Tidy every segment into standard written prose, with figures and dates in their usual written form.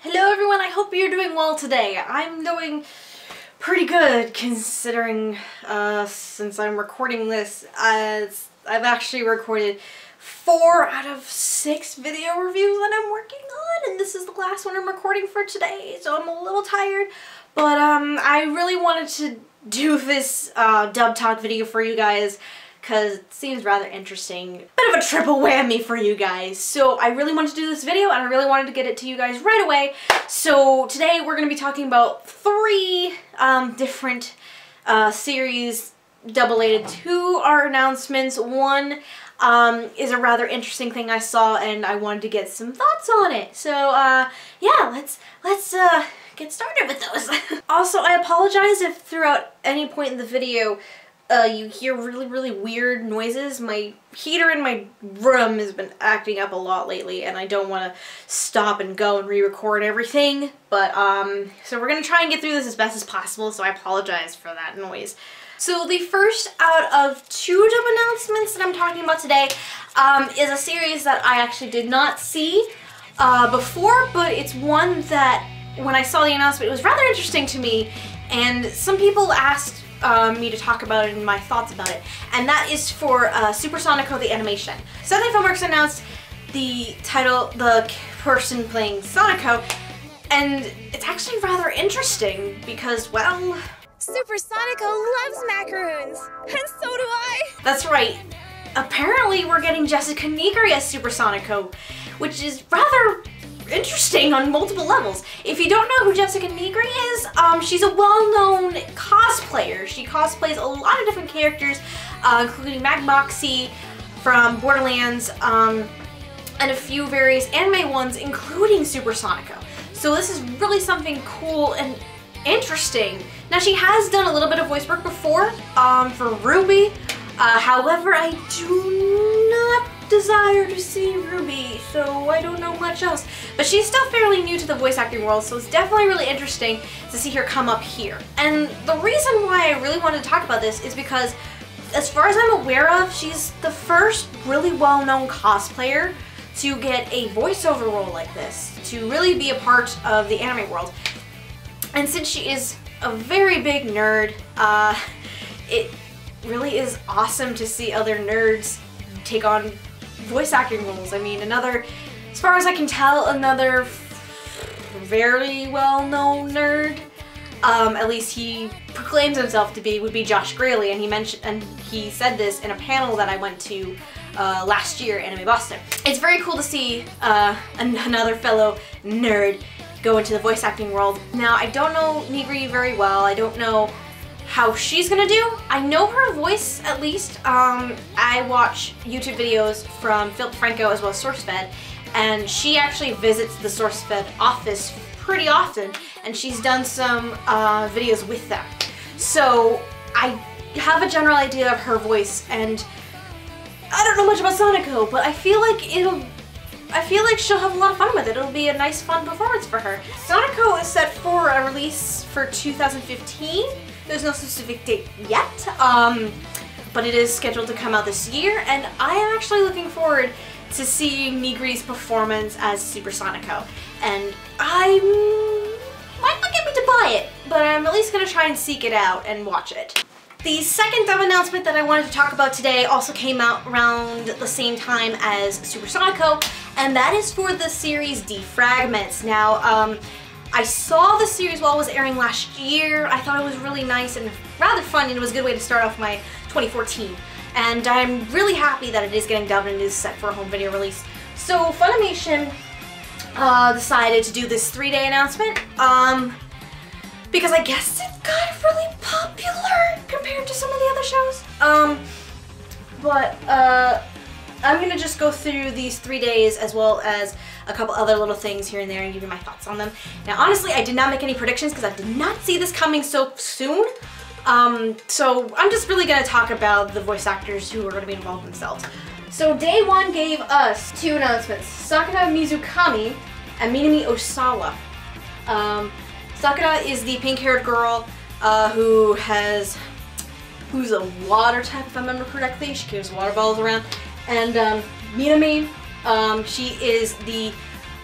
Hello everyone, I hope you're doing well today. I'm doing pretty good considering since I'm recording this, I've actually recorded 4 out of 6 video reviews that I'm working on, and this is the last one I'm recording for today, so I'm a little tired, but I really wanted to do this dub talk video for you guys because it seems rather interesting. Bit of a triple whammy for you guys. So I really wanted to do this video and I really wanted to get it to you guys right away. So today we're going to be talking about 3 different series dub-related. 2 are announcements. 1 is a rather interesting thing I saw and I wanted to get some thoughts on it. So yeah, let's get started with those. Also, I apologize if throughout any point in the video you hear really weird noises. My heater in my room has been acting up a lot lately and I don't want to stop and go and re-record everything, but so we're gonna try and get through this as best as possible, so I apologize for that noise. So the first out of 2 dub announcements that I'm talking about today is a series that I actually did not see before, but it's one that when I saw the announcement it was rather interesting to me, and some people asked me to talk about it and my thoughts about it, and that is for Super Sonico the animation. Suddenly Filmworks announced the title, the person playing Sonico, and it's actually rather interesting because, well, Super Sonico loves macaroons, and so do I! That's right. Apparently we're getting Jessica Nigri as Super Sonico, which is rather interesting on multiple levels. If you don't know who Jessica Nigri is, she's a well-known cosplayer. She cosplays a lot of different characters, including Magmoxie from Borderlands, and a few various anime ones, including Super Sonico. So this is really something cool and interesting. Now, she has done a little bit of voice work before for Ruby. However, I do not desire to see Ruby, so I don't know much else. But she's still fairly new to the voice acting world, so it's definitely really interesting to see her come up here. And the reason why I really wanted to talk about this is because, as far as I'm aware of, she's the first really well-known cosplayer to get a voiceover role like this, to really be a part of the anime world. And since she is a very big nerd, it really is awesome to see other nerds take on voice acting roles. I mean, as far as I can tell, another very well-known nerd, at least he proclaims himself to be, would be Josh Graley, and he said this in a panel that I went to last year, Anime Boston. It's very cool to see another fellow nerd go into the voice acting world. Now, I don't know Nigri very well. I don't know how she's gonna do. I know her voice, at least. I watch YouTube videos from Philip Franco as well as SourceFed, and she actually visits the SourceFed office pretty often, and she's done some videos with them. So I have a general idea of her voice, and I don't know much about Sonico, but I feel like she'll have a lot of fun with it. It'll be a nice, fun performance for her. Sonico is set for a release for 2015. There's no specific date yet, but it is scheduled to come out this year, and I am actually looking forward to seeing Nigri's performance as Super Sonico. And I might not get me to buy it, but I'm at least going to try and seek it out and watch it. The second dub announcement that I wanted to talk about today also came out around the same time as Super Sonico, and that is for the series D-Frag. Now, I saw the series while it was airing last year. I thought it was really nice and rather fun, and it was a good way to start off my 2014. And I'm really happy that it is getting dubbed and is set for a home video release. So Funimation decided to do this 3-day announcement because I guess it got really popular compared to some of the other shows. I'm gonna just go through these 3 days as well as a couple other little things here and there and give you my thoughts on them. Now, honestly, I did not make any predictions because I did not see this coming so soon. So I'm just really gonna talk about the voice actors who are gonna be involved themselves. So day 1 gave us 2 announcements: Sakura Mizukami and Minami Osawa. Sakura is the pink-haired girl who's a water type, if I remember correctly. She carries water bottles around. And Minami, she is the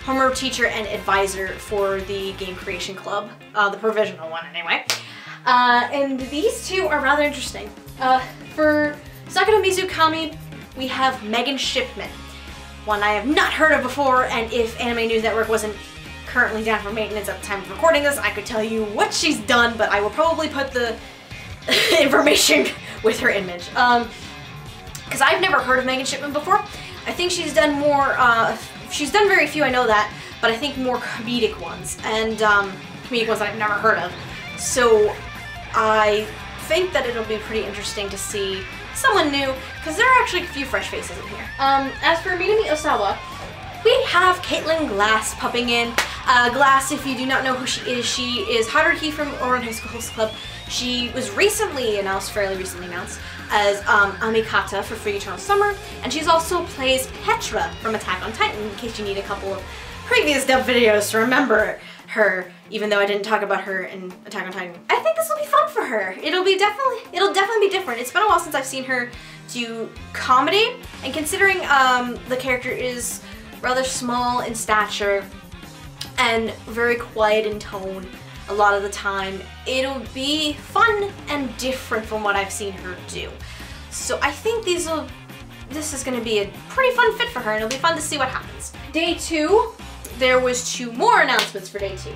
former teacher and advisor for the game creation club, the provisional one anyway. And these two are rather interesting. For Sakura Mizukami, we have Megan Shipman, one I have not heard of before, and if Anime News Network wasn't currently down for maintenance at the time of recording this, I could tell you what she's done, but I will probably put the information with her image. Because I've never heard of Megan Shipman before. I think she's done more, she's done very few, I know that, but I think more comedic ones, and comedic ones I've never heard of. So I think that it'll be pretty interesting to see someone new, because there are actually a few fresh faces in here. As for Minami Osawa, we have Caitlin Glass popping in. Glass, if you do not know who she is Haruhi from Ouran High School Host Club. She was fairly recently announced, as Amikata for Free Eternal Summer, and she's also plays Petra from Attack on Titan, in case you need a couple of previous dub videos to remember her, even though I didn't talk about her in Attack on Titan. I think this will be fun for her. It'll definitely be different. It's been a while since I've seen her do comedy, and considering the character is rather small in stature and very quiet in tone a lot of the time, it'll be fun and different from what I've seen her do. So I think this is going to be a pretty fun fit for her, and it'll be fun to see what happens. Day 2, there was 2 more announcements for day 2.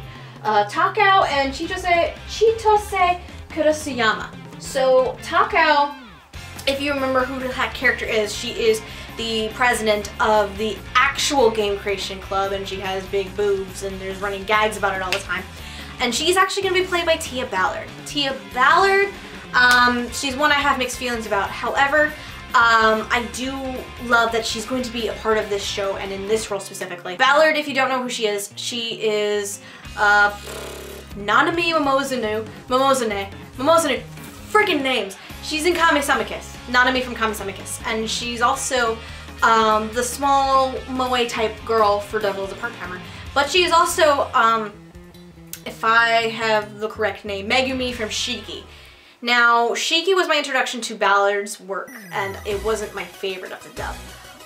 Takao and Chitose Kurosuyama. So Takao, if you remember who that character is, she is the president of the actual game creation club, and she has big boobs, and there's running gags about it all the time. And she's actually going to be played by Tia Ballard. Tia Ballard, she's one I have mixed feelings about. However, I do love that she's going to be a part of this show, and in this role specifically. Ballard, if you don't know who she is Nanami Momozune, freaking names. She's in Kame-sama Kiss, Nanami from Kame-sama Kiss, and she's also the small moe type girl for Devil as a part-timer. But she is also, if I have the correct name, Megumi from Shiki. Now, Shiki was my introduction to Ballard's work, and it wasn't my favorite of the dub.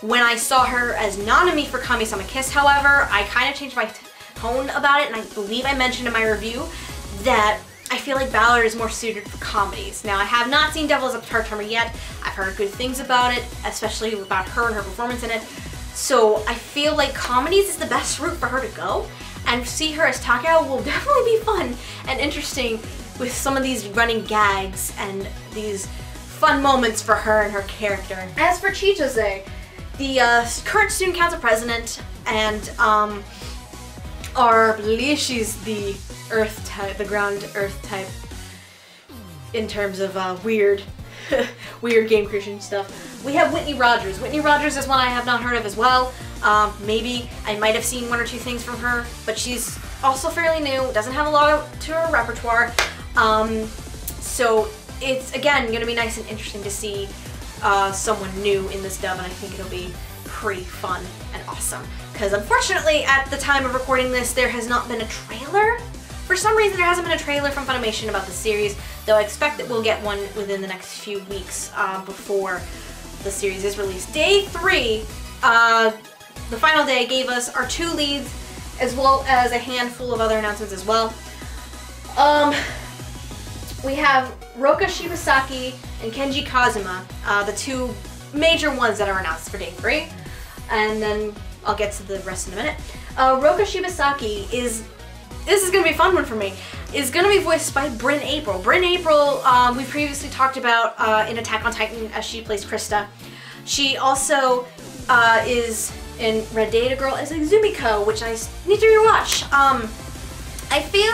When I saw her as Nanami for Kame-sama Kiss, however, I kind of changed my tone about it, and I believe I mentioned in my review that I feel like Ballard is more suited for comedies. Now, I have not seen Devil as a Part-Timer yet. I've heard good things about it, especially about her and her performance in it. So I feel like comedies is the best route for her to go, and see her as Takao will definitely be fun and interesting with some of these running gags and these fun moments for her and her character. As for Chitose, the current student council president, and I believe she's the earth type, the ground earth type, in terms of weird game creation stuff. We have Whitney Rogers. Whitney Rogers is one I have not heard of as well. Maybe I might have seen 1 or 2 things from her, but she's also fairly new, doesn't have a lot to her repertoire. So it's, again, going to be nice and interesting to see someone new in this dub, and I think it'll be pretty fun and awesome. Because unfortunately, at the time of recording this, there has not been a trailer. For some reason, there hasn't been a trailer from Funimation about the series, though I expect that we'll get one within the next few weeks before the series is released. Day 3, the final day, gave us our 2 leads, as well as a handful of other announcements as well. We have Roka Shibasaki and Kenji Kazuma, the 2 major ones that are announced for day 3, and then I'll get to the rest in a minute. Roka Shibasaki this is going to be a fun one for me, is going to be voiced by Bryn April. Bryn April, we previously talked about in Attack on Titan, as she plays Krista. She also is in Red Data Girl as Izumiko, which I need to rewatch. I feel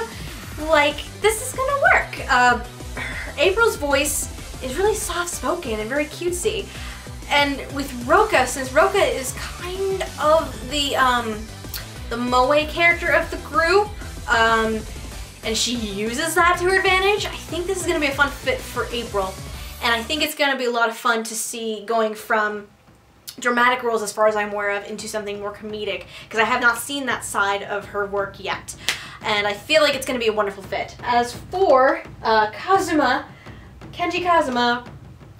like this is going to work. April's voice is really soft-spoken and very cutesy. And with Roka, since Roka is kind of the moe character of the group, and she uses that to her advantage, I think this is going to be a fun fit for April. And I think it's going to be a lot of fun to see going from dramatic roles, as far as I'm aware of, into something more comedic, because I have not seen that side of her work yet. And I feel like it's going to be a wonderful fit. As for Kazuma, Kenji Kazuma,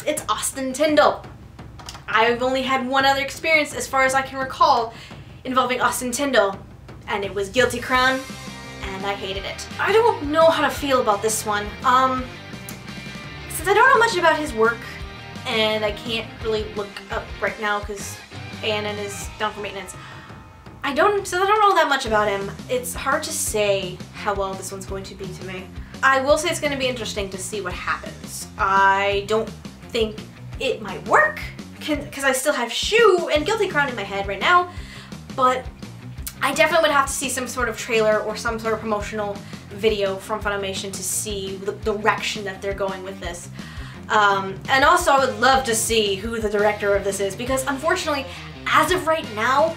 it's Austin Tyndall. I've only had one other experience, as far as I can recall, involving Austin Tyndall. and it was Guilty Crown, and I hated it. I don't know how to feel about this one. Since I don't know much about his work, and I can't really look up right now because ANN is down for maintenance. Since I don't know that much about him, it's hard to say how well this one's going to be to me. I will say it's going to be interesting to see what happens. I don't think it might work because I still have Shu and Guilty Crown in my head right now, but I definitely would have to see some sort of trailer or some sort of promotional video from Funimation to see the direction that they're going with this. And also I would love to see who the director of this is, because unfortunately, as of right now,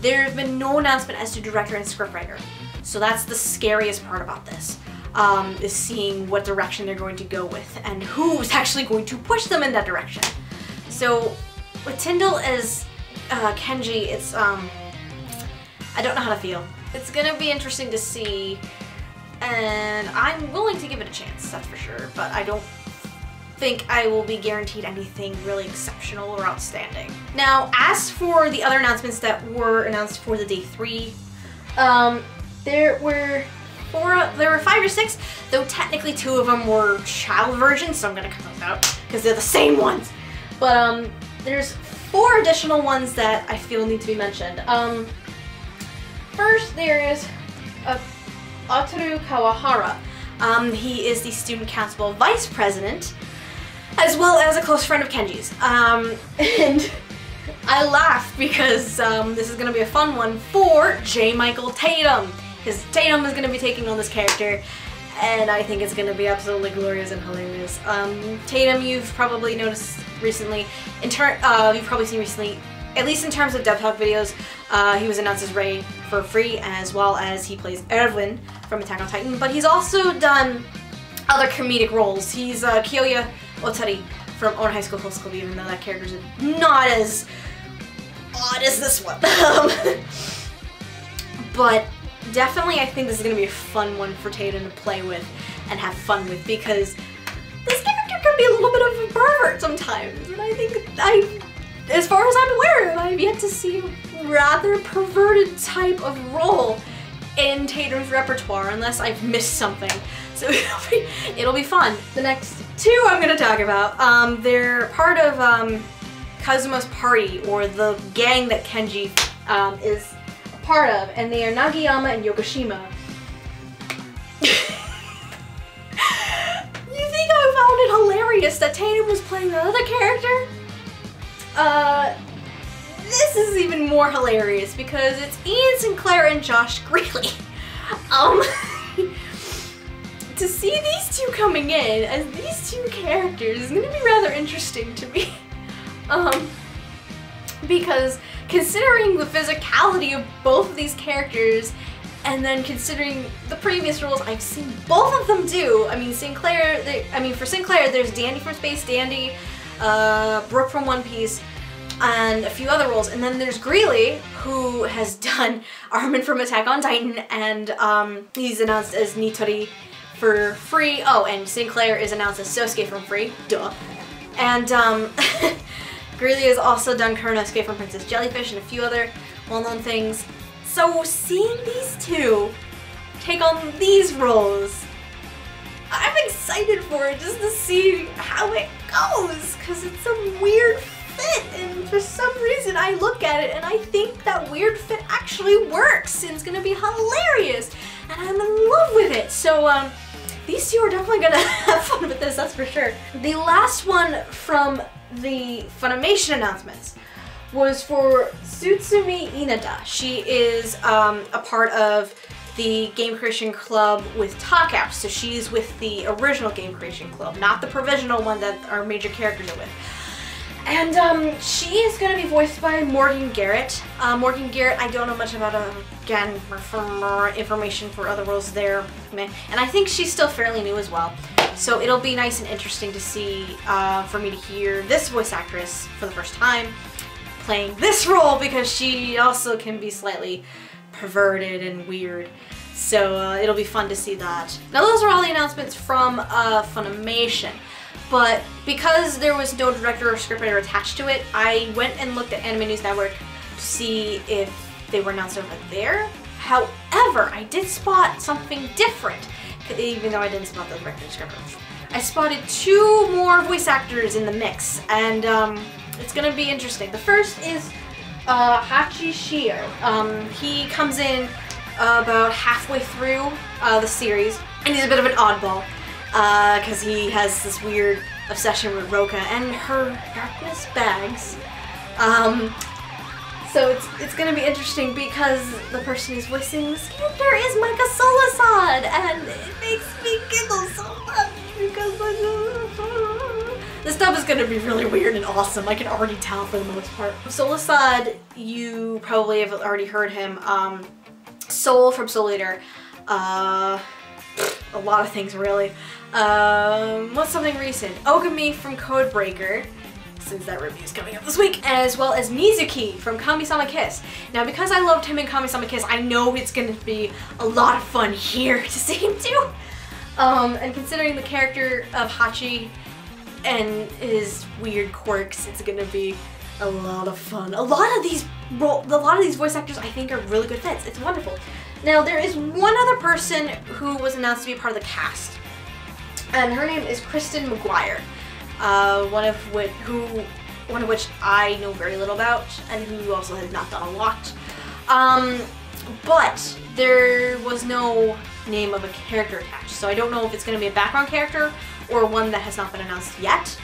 there's been no announcement as to director and scriptwriter. So that's the scariest part about this, is seeing what direction they're going to go with and who's actually going to push them in that direction. So with Tyndall as Kenji, it's, I don't know how to feel. It's gonna be interesting to see, and I'm willing to give it a chance, that's for sure, but I don't think I will be guaranteed anything really exceptional or outstanding. Now, as for the other announcements that were announced for the day 3, there were 5 or 6, though technically 2 of them were child versions, so I'm gonna cut those out because they're the same ones. But there's 4 additional ones that I feel need to be mentioned. First, there is Ataru Kawahara. He is the student council vice president, as well as a close friend of Kenji's. And I laugh because this is going to be a fun one for J. Michael Tatum, because Tatum is going to be taking on this character, and I think it's going to be absolutely glorious and hilarious. Tatum, you've probably noticed recently, you've probably seen recently, at least in terms of Dev Talk videos, he was announced as Rei for free, as well as he plays Erwin from Attack on Titan, but he's also done other comedic roles. He's Kyoya Otari from Own High School Host Club, even though that character's not as odd as this one. But definitely I think this is going to be a fun one for Tatum to play with and have fun with, because this character can be a little bit of a pervert sometimes, and I think as far as I'm aware, I've yet to see a rather perverted type of role in Tatum's repertoire, unless I've missed something. So it'll be fun. The next 2 I'm going to talk about, they're part of Kazuma's party, or the gang that Kenji is a part of, and they are Nagiyama and Yokoshima. You think I found it hilarious that Tatum was playing another character? This is even more hilarious because it's Ian Sinclair and Josh Greeley. To see these 2 coming in as these 2 characters is gonna be rather interesting to me. Because considering the physicality of both of these characters, and then considering the previous roles I've seen both of them do, I mean, for Sinclair, there's Dandy from Space Dandy, Brooke from One Piece, and a few other roles, and then there's Greeley, who has done Armin from Attack on Titan, and he's announced as Nitori for free. Oh, and Sinclair is announced as Sosuke from free, duh. And Greeley has also done Kuronosuke from Princess Jellyfish and a few other well-known things. So seeing these 2 take on these roles, I'm excited for it, just to see how it goes, because it's a weird fit, and for some reason I look at it and I think that weird fit actually works, and it's gonna be hilarious, and I'm in love with it. So these 2 are definitely gonna have fun with this, that's for sure. The last one from the Funimation announcements was for Tsutsumi Inada. She is a part of the Game Creation Club with TalkApp, so she's with the original Game Creation Club, not the provisional one that our major characters are with. And she is going to be voiced by Morgan Garrett. Morgan Garrett, I don't know much about her, again, for more information for other roles there. And I think she's still fairly new as well. So it'll be nice and interesting to see, for me to hear this voice actress for the first time playing this role, because she also can be slightly perverted and weird. So it'll be fun to see that. Now those are all the announcements from Funimation. But because there was no director or scriptwriter attached to it, I went and looked at Anime News Network to see if they were announced over there. However, I did spot something different, even though I didn't spot the director descriptor. I spotted 2 more voice actors in the mix, and it's gonna be interesting. The first is Hachi Shio. He comes in about halfway through the series, and he's a bit of an oddball because he has this weird obsession with Roka and her darkness bags. So it's gonna be interesting because the person who's voicing this character is Micah Solasad, and it makes me giggle so much because this dub is gonna be really weird and awesome. I can already tell for the most part. Solasad, you probably have already heard him. Soul from Soul Eater. A lot of things really. What's something recent? Ogami from Codebreaker, since that review is coming up this week, as well as Mizuki from Kami-sama Kiss. Now, because I loved him in Kami-sama Kiss, I know it's gonna be a lot of fun here to see him too. And considering the character of Hachi and his weird quirks, it's gonna be a lot of fun. A lot of these voice actors I think are really good fits. It's wonderful. Now, there is one other person who was announced to be a part of the cast, and her name is Kristen McGuire. One of which I know very little about, and who also has not done a lot. But there was no name of a character attached, so I don't know if it's going to be a background character or one that has not been announced yet.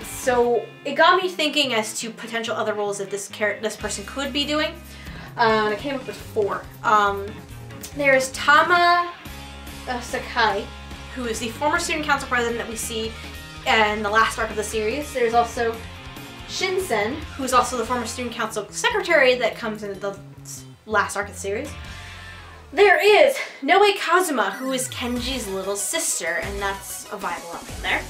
So it got me thinking as to potential other roles that this person could be doing. And I came up with 4. There's Tama Sakai, who is the former student council president that we see in the last arc of the series. There's also Shinsen, who's also the former student council secretary that comes in the last arc of the series. There is Noe Kazuma, who is Kenji's little sister, and that's a viable option there.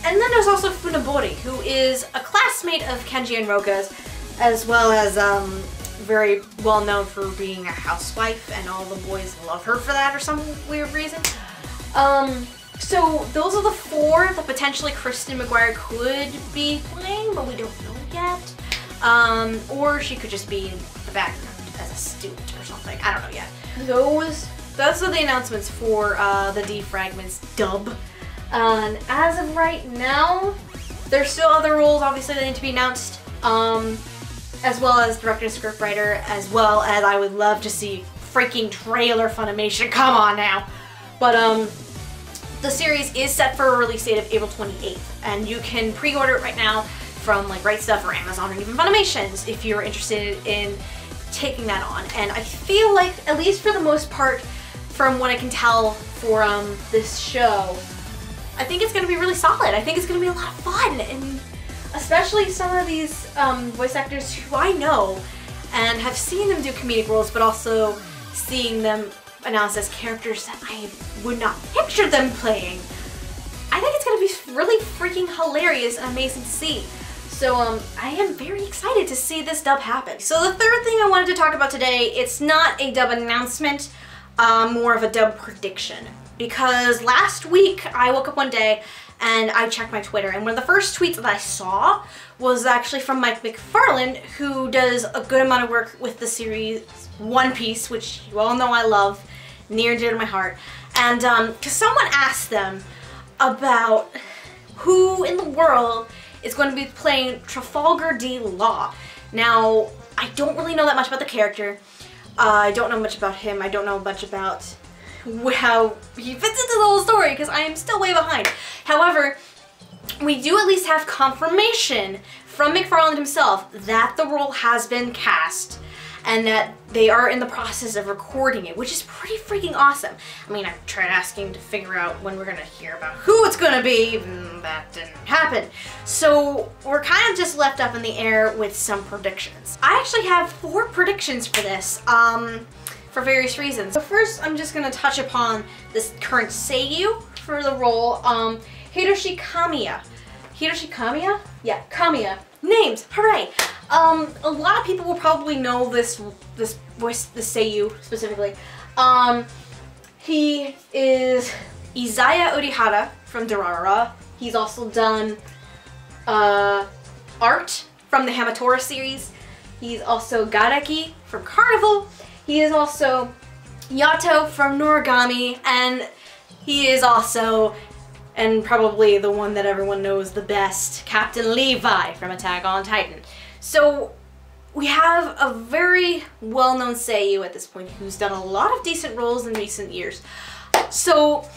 And then there's also Funabori, who is a classmate of Kenji and Roka's, as well as very well known for being a housewife, and all the boys love her for that or some weird reason. So those are the 4 that potentially Kristen McGuire could be playing, but we don't know yet. Or she could just be in the background as a student or something. I don't know yet. Those are the announcements for the D-Fragments dub. And as of right now, there's still other roles obviously that need to be announced, as well as director and scriptwriter, as well as I would love to see freaking trailer Funimation. Come on now. But the series is set for a release date of April 28th, and you can pre-order it right now from like Right Stuff or Amazon or even Funimation's if you're interested in taking that on. And I feel like, at least for the most part, from what I can tell for this show, I think it's going to be really solid. I think it's going to be a lot of fun, and especially some of these voice actors who I know and have seen them do comedic roles, but also seeing them announced as characters that I would not picture them playing. I think it's going to be really freaking hilarious and amazing to see. So I am very excited to see this dub happen. So the third thing I wanted to talk about today, it's not a dub announcement, more of a dub prediction. Because last week I woke up one day and I checked my Twitter, and one of the first tweets that I saw was actually from Mike McFarlane, who does a good amount of work with the series One Piece, which you all know I love, near and dear to my heart. And because someone asked them about who in the world is going to be playing Trafalger D Law. Now, I don't really know that much about the character. I don't know much about him. I don't know much about how he fits into the whole story, because I am still way behind. However, we do at least have confirmation from McFarlane himself that the role has been cast and that they are in the process of recording it, which is pretty freaking awesome. I mean, I've tried asking to figure out when we're gonna hear about who it's gonna be, and that didn't happen. So we're kind of just left up in the air with some predictions. I actually have 4 predictions for this, for various reasons. So first, I'm just gonna touch upon this current seiyuu for the role, Hiroshi Kamiya. Hiroshi Kamiya? Yeah, Kamiya. Names, hooray! A lot of people will probably know this voice, this seiyuu specifically. He is Izaya Urihara from Durarara. He's also done art from the Hamatora series. He's also Gareki from Carnival. He is also Yato from Noragami, and he is also, and probably the one that everyone knows the best, Captain Levi from Attack on Titan. So we have a very well-known seiyuu at this point who's done a lot of decent roles in recent years. So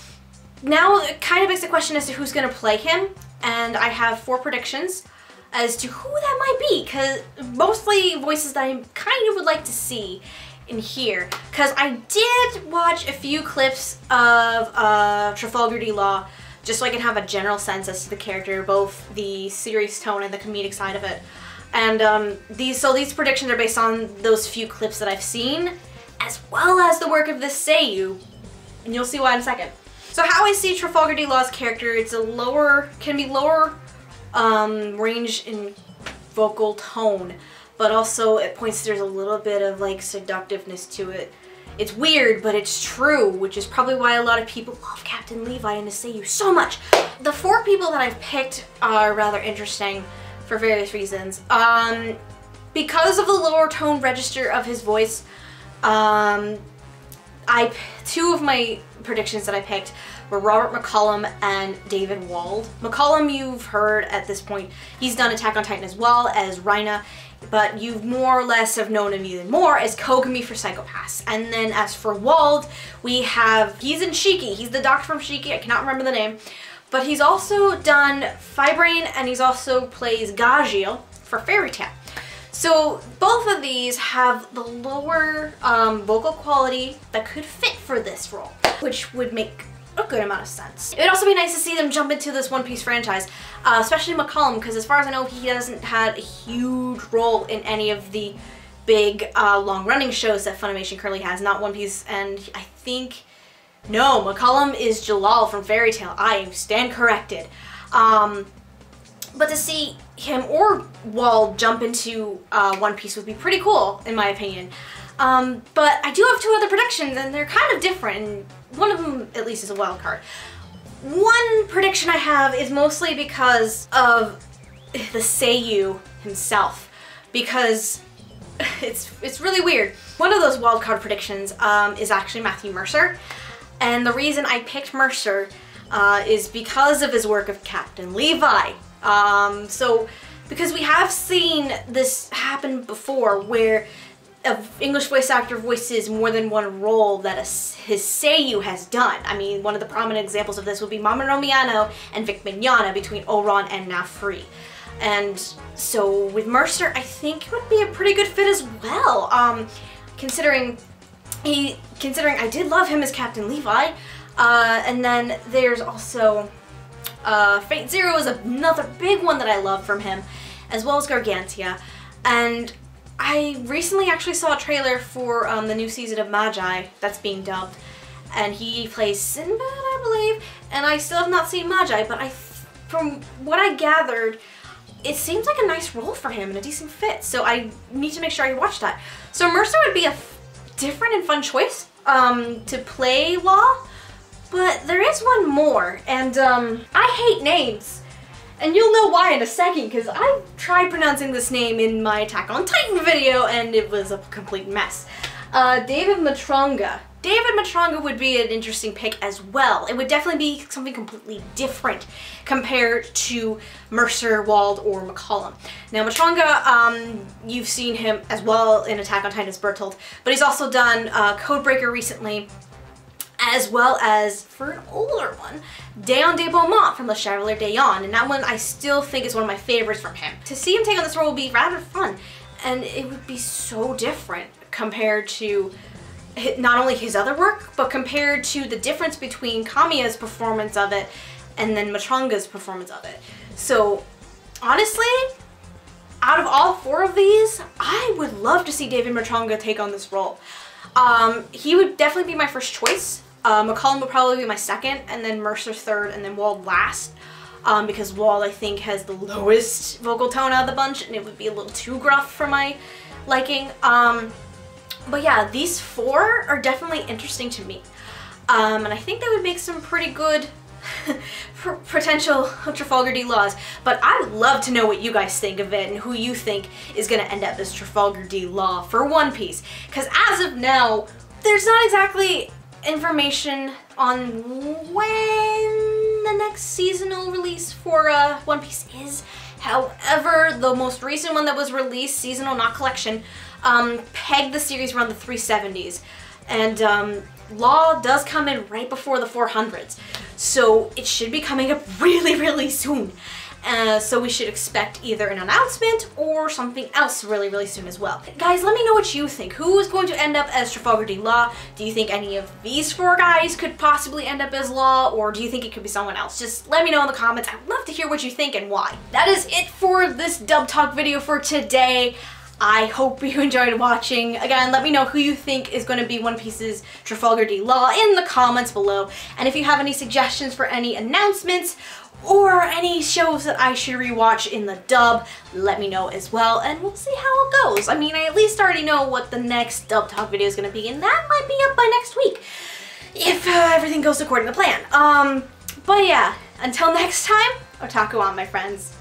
now it kind of begs the question as to who's going to play him, and I have 4 predictions as to who that might be, because mostly voices that I kind of would like to see in here, because I did watch a few clips of Trafalger D just so I can have a general sense as to the character, both the serious tone and the comedic side of it. And these predictions are based on those few clips that I've seen, as well as the work of this seiyuu, and you'll see why in a second. So how I see Trafalger D-Law's character, it's can be lower range in vocal tone, but also at points there's a little bit of like seductiveness to it. It's weird, but it's true, which is probably why a lot of people love Captain Levi and his seiyuu so much. The 4 people that I've picked are rather interesting for various reasons. Because of the lower tone register of his voice, 2 of my predictions that I picked were Robert McCollum and David Wald. McCollum you've heard at this point. He's done Attack on Titan as well as Reina, but you more or less have known him even more as Kogami for Psycho-Pass. And then as for Wald, he's in Shiki. He's the doctor from Shiki, I cannot remember the name. But he's also done Fibrain, and he's also plays Gagio for Fairy Tail. So both of these have the lower vocal quality that could fit for this role, which would make a good amount of sense. It would also be nice to see them jump into this One Piece franchise, especially McCollum, because as far as I know, he hasn't had a huge role in any of the big long-running shows that Funimation currently has, not One Piece, and I think, no, McCollum is Jalal from Fairy Tail. I stand corrected. But to see him or Wald jump into One Piece would be pretty cool, in my opinion. But I do have 2 other predictions, and they're kind of different, and one of them at least is a wild card. One prediction I have is mostly because of the seiyuu himself, because it's really weird. One of those wild card predictions is actually Matthew Mercer, and the reason I picked Mercer is because of his work of Captain Levi. Because we have seen this happen before, where an English voice actor voices more than one role that his seiyuu has done. I mean, one of the prominent examples of this would be Mamoru Miyano and Vic Mignogna between Oran and Now Free. And so with Mercer, I think it would be a pretty good fit as well. Considering I did love him as Captain Levi, and then there's also Fate Zero is another big one that I love from him, as well as Gargantia. And I recently actually saw a trailer for the new season of Magi that's being dubbed, and he plays Sinbad, I believe, and I still have not seen Magi, but from what I gathered, it seems like a nice role for him and a decent fit, so I need to make sure I watch that. So Mercer would be a different and fun choice to play Law, but there is one more, and I hate names. And you'll know why in a second, because I tried pronouncing this name in my Attack on Titan video, and it was a complete mess. David Matronga. David Matronga would be an interesting pick as well. It would definitely be something completely different compared to Mercer, Wald, or McCollum. Now Matronga, you've seen him as well in Attack on Titan as Bertolt, but he's also done Codebreaker recently, as well as, for an older one, Dayon de Beaumont from Le Chevalier d'Ayon, and that one I still think is one of my favorites from him. To see him take on this role would be rather fun, and it would be so different compared to not only his other work, but compared to the difference between Kamiya's performance of it and then Matronga's performance of it. So, honestly, out of all 4 of these, I would love to see David Matronga take on this role. He would definitely be my first choice. McCollum would probably be my second, and then Mercer third, and then Wald last. Because Wald, I think, has the lowest vocal tone out of the bunch, and it would be a little too gruff for my liking. But yeah, these 4 are definitely interesting to me. And I think they would make some pretty good potential Trafalgar D laws, but I would love to know what you guys think of it and who you think is going to end up as Trafalgar D law for One Piece. Because as of now, there's not exactly information on when the next seasonal release for One Piece is. However, the most recent one that was released, seasonal, not collection, pegged the series around the 370s. And Law does come in right before the 400s. So it should be coming up really soon. So we should expect either an announcement or something else really soon as well. Guys, let me know what you think. Who is going to end up as Trafalgar D Law? Do you think any of these 4 guys could possibly end up as Law, or do you think it could be someone else? Just let me know in the comments. I'd love to hear what you think and why. That is it for this Dub Talk video for today. I hope you enjoyed watching. Again, let me know who you think is going to be One Piece's Trafalgar D Law in the comments below. And if you have any suggestions for any announcements or any shows that I should rewatch in the dub, let me know as well, and we'll see how it goes. I mean, I at least already know what the next Dub Talk video is going to be, and that might be up by next week if everything goes according to plan. But yeah, until next time, otaku on, my friends.